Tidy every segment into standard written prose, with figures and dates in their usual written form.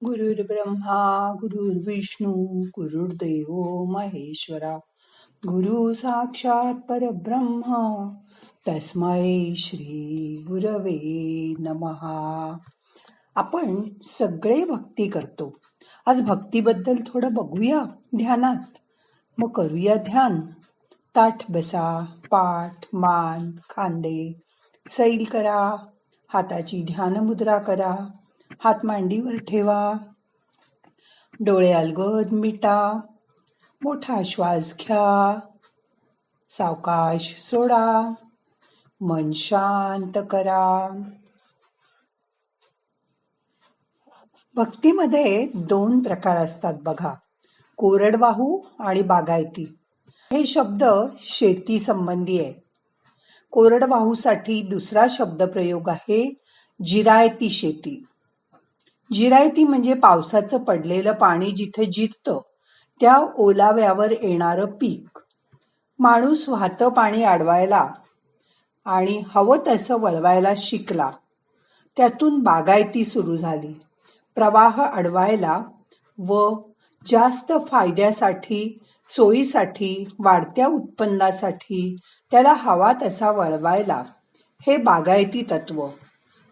गुरुर्ब्रह्मा गुरुर्विष्णू गुरुर्देव महेश्वरा गुरु साक्षात परब्रह्म तस्मै श्री गुरवे नमहा. आपण सगळे भक्ती करतो. आज भक्तीबद्दल थोडं बघूया ध्यानात. मग करूया ध्यान. ताठ बसा, पाठ मान खांदे सैल करा, हाताची ध्यान मुद्रा करा, हात मांडीवर ठेवा, डोळे अलगद मिटा, मोठा श्वास घ्या, सावकाश सोडा, मन शांत करा. भक्तीमध्ये 2 प्रकार असतात बघा, कोरडवाहू आणि बागायती. हे शब्द शेती संबंधी आहे. कोरडवाहूसाठी दुसरा शब्दप्रयोग आहे जिरायती शेती. जिरायती म्हणजे पावसाचं पडलेलं पाणी जिथे जिरतं त्या ओलाव्यावर येणारं पीक. माणूस वाहतं पाणी अडवायला आणि हवं तसं वळवायला शिकला. त्यातून बागायती सुरू झाली. प्रवाह अडवायला व जास्त फायद्यासाठी, सोयीसाठी, वाढत्या उत्पन्नासाठी त्याला हवा तसा वळवायला हे बागायती तत्व.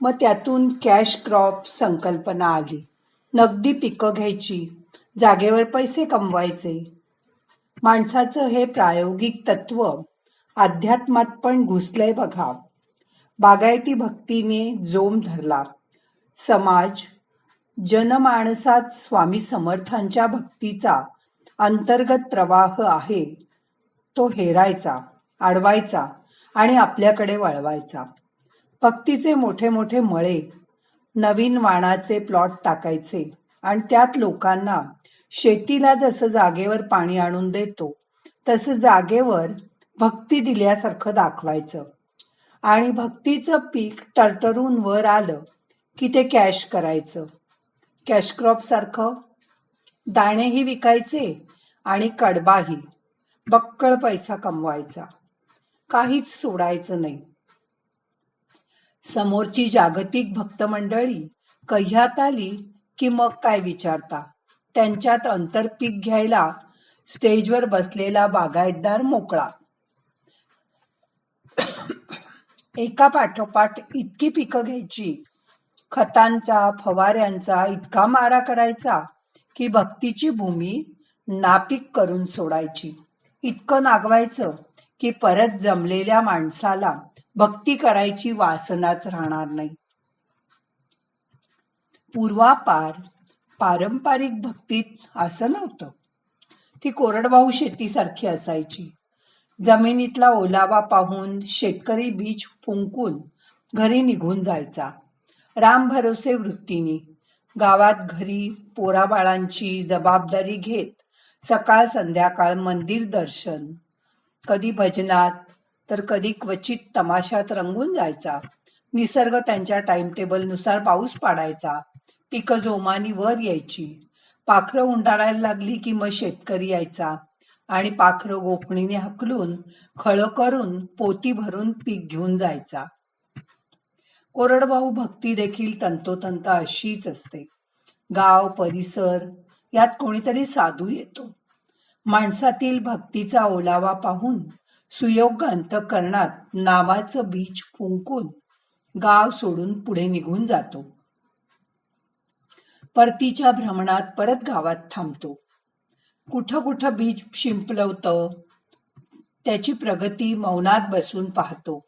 मग त्यातून कॅश क्रॉप संकल्पना आली. नगदी पिकं घ्यायची, जागेवर पैसे कमवायचे. माणसाचं हे प्रायोगिक तत्व अध्यात्मात पण घुसलंय बघा. बागायती भक्तीने जोम धरला. समाज जनमानसात स्वामी समर्थांच्या भक्तीचा अंतर्गत प्रवाह आहे तो हेरायचा, अडवायचा आणि आपल्याकडे वळवायचा. भक्तीचे मोठे मोठे मळे, नवीन वाणाचे प्लॉट टाकायचे आणि त्यात लोकांना शेतीला जसं जागेवर पाणी आणून देतो तसं जागेवर भक्ती दिल्यासारखं दाखवायचं. आणि भक्तीचं पीक टरटरून वर आलं की ते कॅश करायचं. कॅश क्रॉप सारखं दाणेही विकायचे आणि कडबाही. बक्कळ पैसा कमवायचा, काहीच सोडायचं नाही. समोरची जागतिक भक्त मंडळी कह्यात आली की मग काय विचारता. त्यांच्यात अंतरपीक घ्यायला स्टेजवर बसलेला बागायतदार मोकळा. एका पाठोपाठ इतकी पिकं घ्यायची, खतांचा फवाऱ्यांचा इतका मारा करायचा की भक्तीची भूमी नापीक करून सोडायची. इतकं नागवायचं की परत जमलेल्या माणसाला भक्ती करायची वासनाच राहणार नाही. पूर्वापार पारंपरिक भक्तीत असं नव्हतं. ती कोरडवाहू शेतीसारखी असायची. जमिनीतला ओलावा पाहून शेतकरी बीज फुंकून घरी निघून जायचा. रामभरोसे वृत्तीने गावात घरी पोराबाळांची जबाबदारी घेत सकाळ संध्याकाळ मंदिर दर्शन, कधी भजनात तर कधी क्वचित तमाशात रंगून जायचा. निसर्ग त्यांच्या टाइमटेबल नुसार पाऊस पाडायचा. पिकं जोमानी वर यायची. पाखरं उंडाळायला लागली की मग शेतकरी यायचा आणि पाखरं गोफणीने हकलून खळं करून पोती भरून पीक घेऊन जायचा. कोरडवाहू भक्ती देखील तंतोतंत अशीच असते. गाव परिसर यात कोणीतरी साधू येतो. माणसातील भक्तीचा ओलावा पाहून सुयोग्य अंतःकरणात नावाचं बीज फुंकून गाव सोडून पुढे निघून जातो. परतीच्या भ्रमणात परत गावात थांबतो. कुठं कुठं बीज शिंपलवतं, त्याची प्रगती मौनात बसून पाहतो.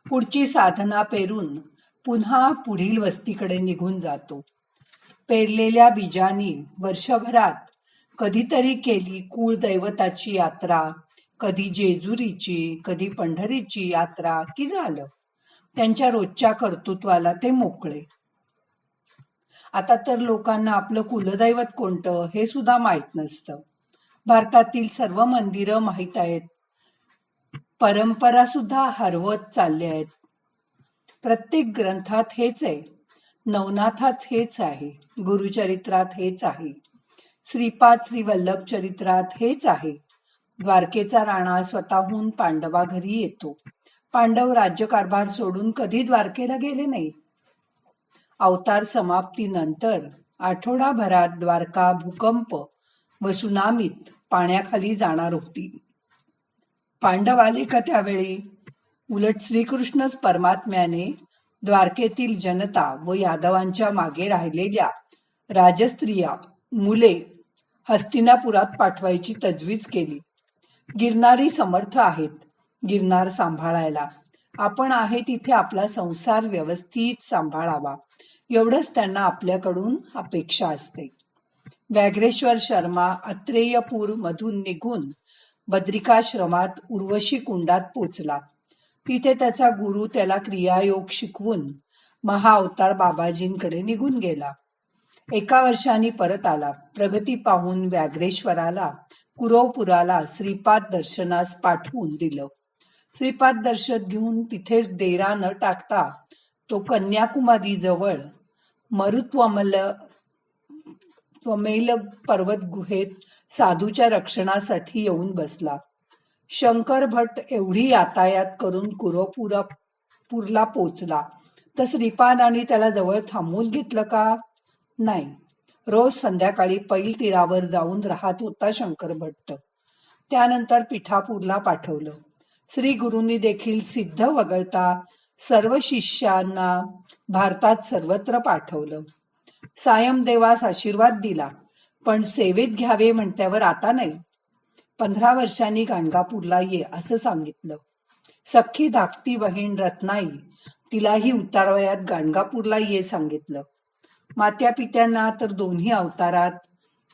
पुढची साधना पेरून पुन्हा पुढील वस्तीकडे निघून जातो. पेरलेल्या बीजांनी वर्षभरात कधीतरी केली कुळदैवताची यात्रा, कधी जेजुरीची, कधी पंढरीची यात्रा की झालं. त्यांच्या रोजच्या कर्तृत्वाला ते मोकळे. आता तर लोकांना आपलं कुलदैवत कोणतं हे सुद्धा माहीत नसतं. भारतातील सर्व मंदिरं माहीत आहेत. परंपरा सुद्धा हरवत चालल्या आहेत. प्रत्येक ग्रंथात हेच आहे. नवनाथात हेच आहे. गुरुचरित्रात हेच आहे. श्रीपाद श्री वल्लभ चरित्रात हेच आहे. द्वारकेचा राणा स्वतःहून पांडवा घरी येतो. पांडव राज्यकारभार सोडून कधी द्वारकेला गेले नाहीत. अवतार समाप्तीनंतर आठवडाभरात द्वारका भूकंप व सुनामीत पाण्याखाली जाणार होती. पांडव आले का त्यावेळी? उलट श्रीकृष्णच परमात्म्याने द्वारकेतील जनता व यादवांच्या मागे राहिलेल्या राजस्त्रिया, मुले हस्तिनापुरात पाठवायची तजवीज केली. गिरणारी समर्थ आहेत गिरनार सांभाळायला. आपण आहे तिथे आपला संसार व्यवस्थित सांभाळावा, एवढंच त्यांना आपल्याकडून अपेक्षा असते. व्याघ्रेश्वर शर्मा अत्रेयपूर मधून निघून बद्रिकाश्रमात उर्वशी कुंडात पोचला. तिथे त्याचा गुरु त्याला क्रियायोग शिकवून महाअवतार बाबाजींकडे निघून गेला. 1 वर्षांनी परत आला. प्रगती पाहून व्याघ्रेश्वराला कुरवपुराला श्रीपाद दर्शनास पाठवून दिलं. श्रीपाद दर्शन घेऊन तिथेच डेरा न टाकता तो कन्याकुमारी जवळ मरुत्वमेल पर्वत गुहेत साधूच्या रक्षणासाठी येऊन बसला. शंकर भट एवढी यातायात करून कुरवपुरला पोचला तर श्रीपादांनी त्याला जवळ थांबवून घेतलं का? नाही. रोज संध्याकाळी पैल तीरावर जाऊन राहत होता शंकर भट्ट. त्यानंतर पिठापूरला पाठवलं. श्री गुरूंनी देखील सिद्ध वगळता सर्व शिष्यांना भारतात सर्वत्र पाठवलं. सायमदेवास आशीर्वाद दिला, पण सेवेत घ्यावे म्हटल्यावर आता नाही. 15 वर्षांनी गाणगापूरला ये असं सांगितलं. सख्खी धाकटी बहीण रत्नाई, तिलाही उतारवयात गाणगापूरला ये सांगितलं. मात्या पित्यांना तर दोन्ही अवतारात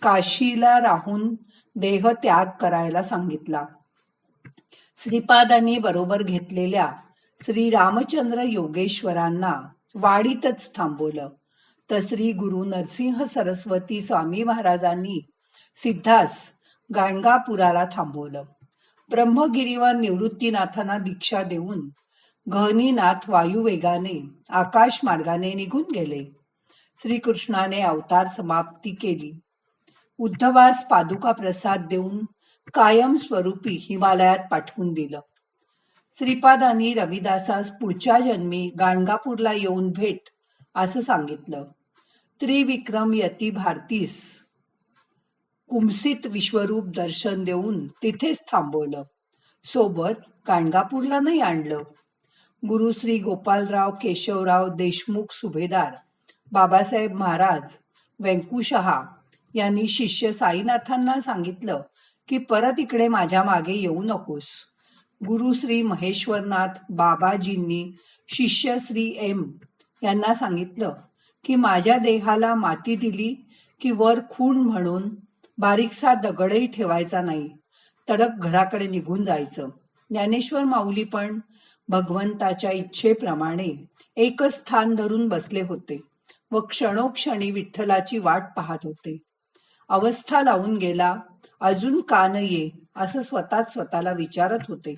काशीला राहून देह त्याग करायला सांगितला. श्रीपादांनी बरोबर घेतलेल्या श्री रामचंद्र योगेश्वरांना वाडीतच थांबवलं. तर श्री गुरु नरसिंह सरस्वती स्वामी महाराजांनी सिद्धास गाणगापुराला थांबवलं. ब्रह्मगिरीवर निवृत्तीनाथांना दीक्षा देऊन गहनीनाथ वायुवेगाने आकाश मार्गाने निघून गेले. श्रीकृष्णाने अवतार समाप्ती केली. उद्धवास पादुका प्रसाद देऊन कायम स्वरूपी हिमालयात पाठवून दिलं. श्रीपादांनी रविदासास पुढच्या जन्मी गाणगापूरला येऊन भेट असं सांगितलं. त्रिविक्रम यती भारतीस कुमसित विश्वरूप दर्शन देऊन तिथेच थांबवलं. सोबत गाणगापूरला नाही आणलं. गुरु श्री गोपालराव केशवराव देशमुख सुभेदार, बाबासाहेब महाराज, व्यंकुशहा यांनी शिष्य साईनाथांना सांगितलं की परत इकडे माझ्या मागे येऊ नकोस. गुरु श्री महेश्वरनाथ बाबाजींनी शिष्य श्री एम यांना सांगितलं की माझ्या देहाला माती दिली की वर खूण म्हणून बारीकसा दगडही ठेवायचा नाही, तडक घराकडे निघून जायचं. ज्ञानेश्वर माऊली पण भगवंताच्या इच्छेप्रमाणे एकच स्थान धरून बसले होते व क्षणोक्षणी विठ्ठलाची वाट पाहत होते. अवस्था लावून गेला, अजून का न ये असं स्वतःला विचारत होते.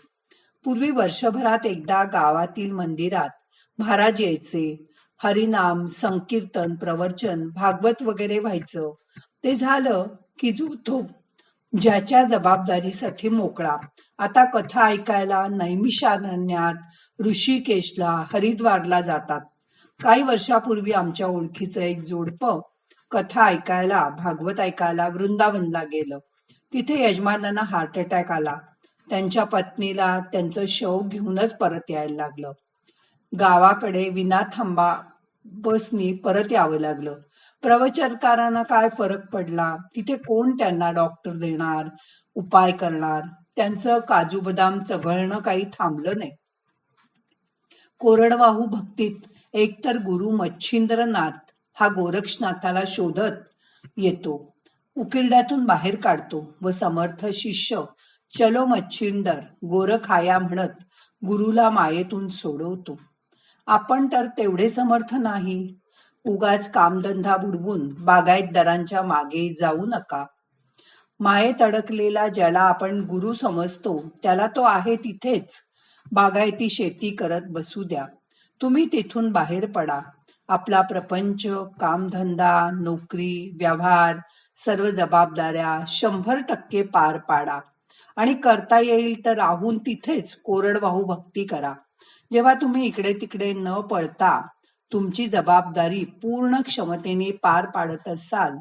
पूर्वी वर्षभरात एकदा गावातील मंदिरात महाराज यायचे. हरिनाम, संकीर्तन, प्रवचन, भागवत वगैरे व्हायचं. ते झालं की जो तो ज्याच्या जबाबदारीसाठी मोकळा. आता कथा ऐकायला नैमिषारण्यात, ऋषिकेशला, हरिद्वारला जातात. काही वर्षापूर्वी आमच्या ओळखीचं एक जोडपं कथा ऐकायला, भागवत ऐकायला वृंदावनला गेलं. तिथे यजमानांना हार्ट अटॅक आला. त्यांच्या पत्नीला त्यांचं शव घेऊनच परत यायला लागलं. गावाकडे विनाथांबा बसनी परत यावं लागलं. प्रवचनकारांना काय फरक पडला? तिथे कोण त्यांना डॉक्टर देणार, उपाय करणार? त्यांचं काजू बदाम चघळणं काही थांबलं नाही. कोरडवाहू भक्तीत एकतर गुरु मच्छिंद्रनाथ हा गोरक्षनाथाला शोधत येतो, उकिरड्यातून बाहेर काढतो व समर्थ शिष्य चलो मच्छिंदर गोरखाया म्हणत गुरुला मायेतून सोडवतो. आपण तर तेवढे समर्थ नाही. उगाच कामधंदा बुडवून बागायतदारांच्या मागे जाऊ नका. मायेत अडकलेला ज्याला आपण गुरु समजतो त्याला तो आहे तिथेच बागायती शेती करत बसू द्या. तुम्ही तिथून बाहेर पडा. आपला प्रपंच, कामधंदा, नोकरी, व्यवहार, सर्व जबाबदाऱ्या 100% पार पाडा आणि करता येईल तर राहून तिथेच कोरडवाहू भक्ती करा. जेव्हा तुम्ही इकडे तिकडे न पळता तुमची जबाबदारी पूर्ण क्षमतेने पार पाडत असाल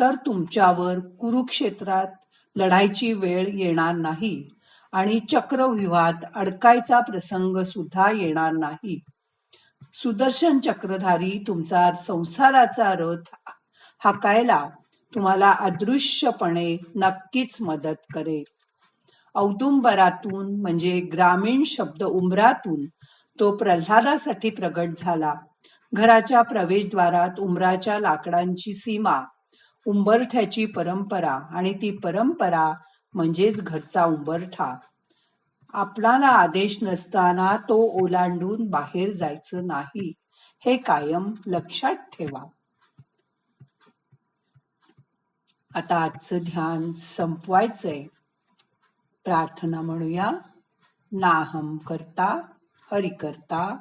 तर तुमच्यावर कुरुक्षेत्रात लढायची वेळ येणार नाही आणि चक्रव्यूहात अडकायचा प्रसंग सुद्धा येणार नाही. सुदर्शन चक्रधारी तुमचा संसाराचा रथ हाकायला तुम्हाला अदृश्यपणे नक्कीच मदत करेल. औदुंबरातून म्हणजे ग्रामीण शब्द उंबरातून तो प्रल्हादासाठी प्रगट झाला. घराच्या प्रवेशद्वारात उंबराच्या लाकडांची सीमा, उंबरठ्याची परंपरा आणि ती परंपरा म्हणजेच घरचा उंबरठा. आपणाला आदेश नसताना तो ओलांडून बाहेर जायचं नाही, हे कायम लक्षात ठेवा. आता आजचं ध्यान संपवायचंय. प्रार्थना म्हणूया. नाहम करता हरि करता,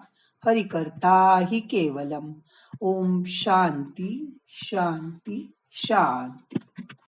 हरि करता हि केवलम. ओम शांती शांती शांती.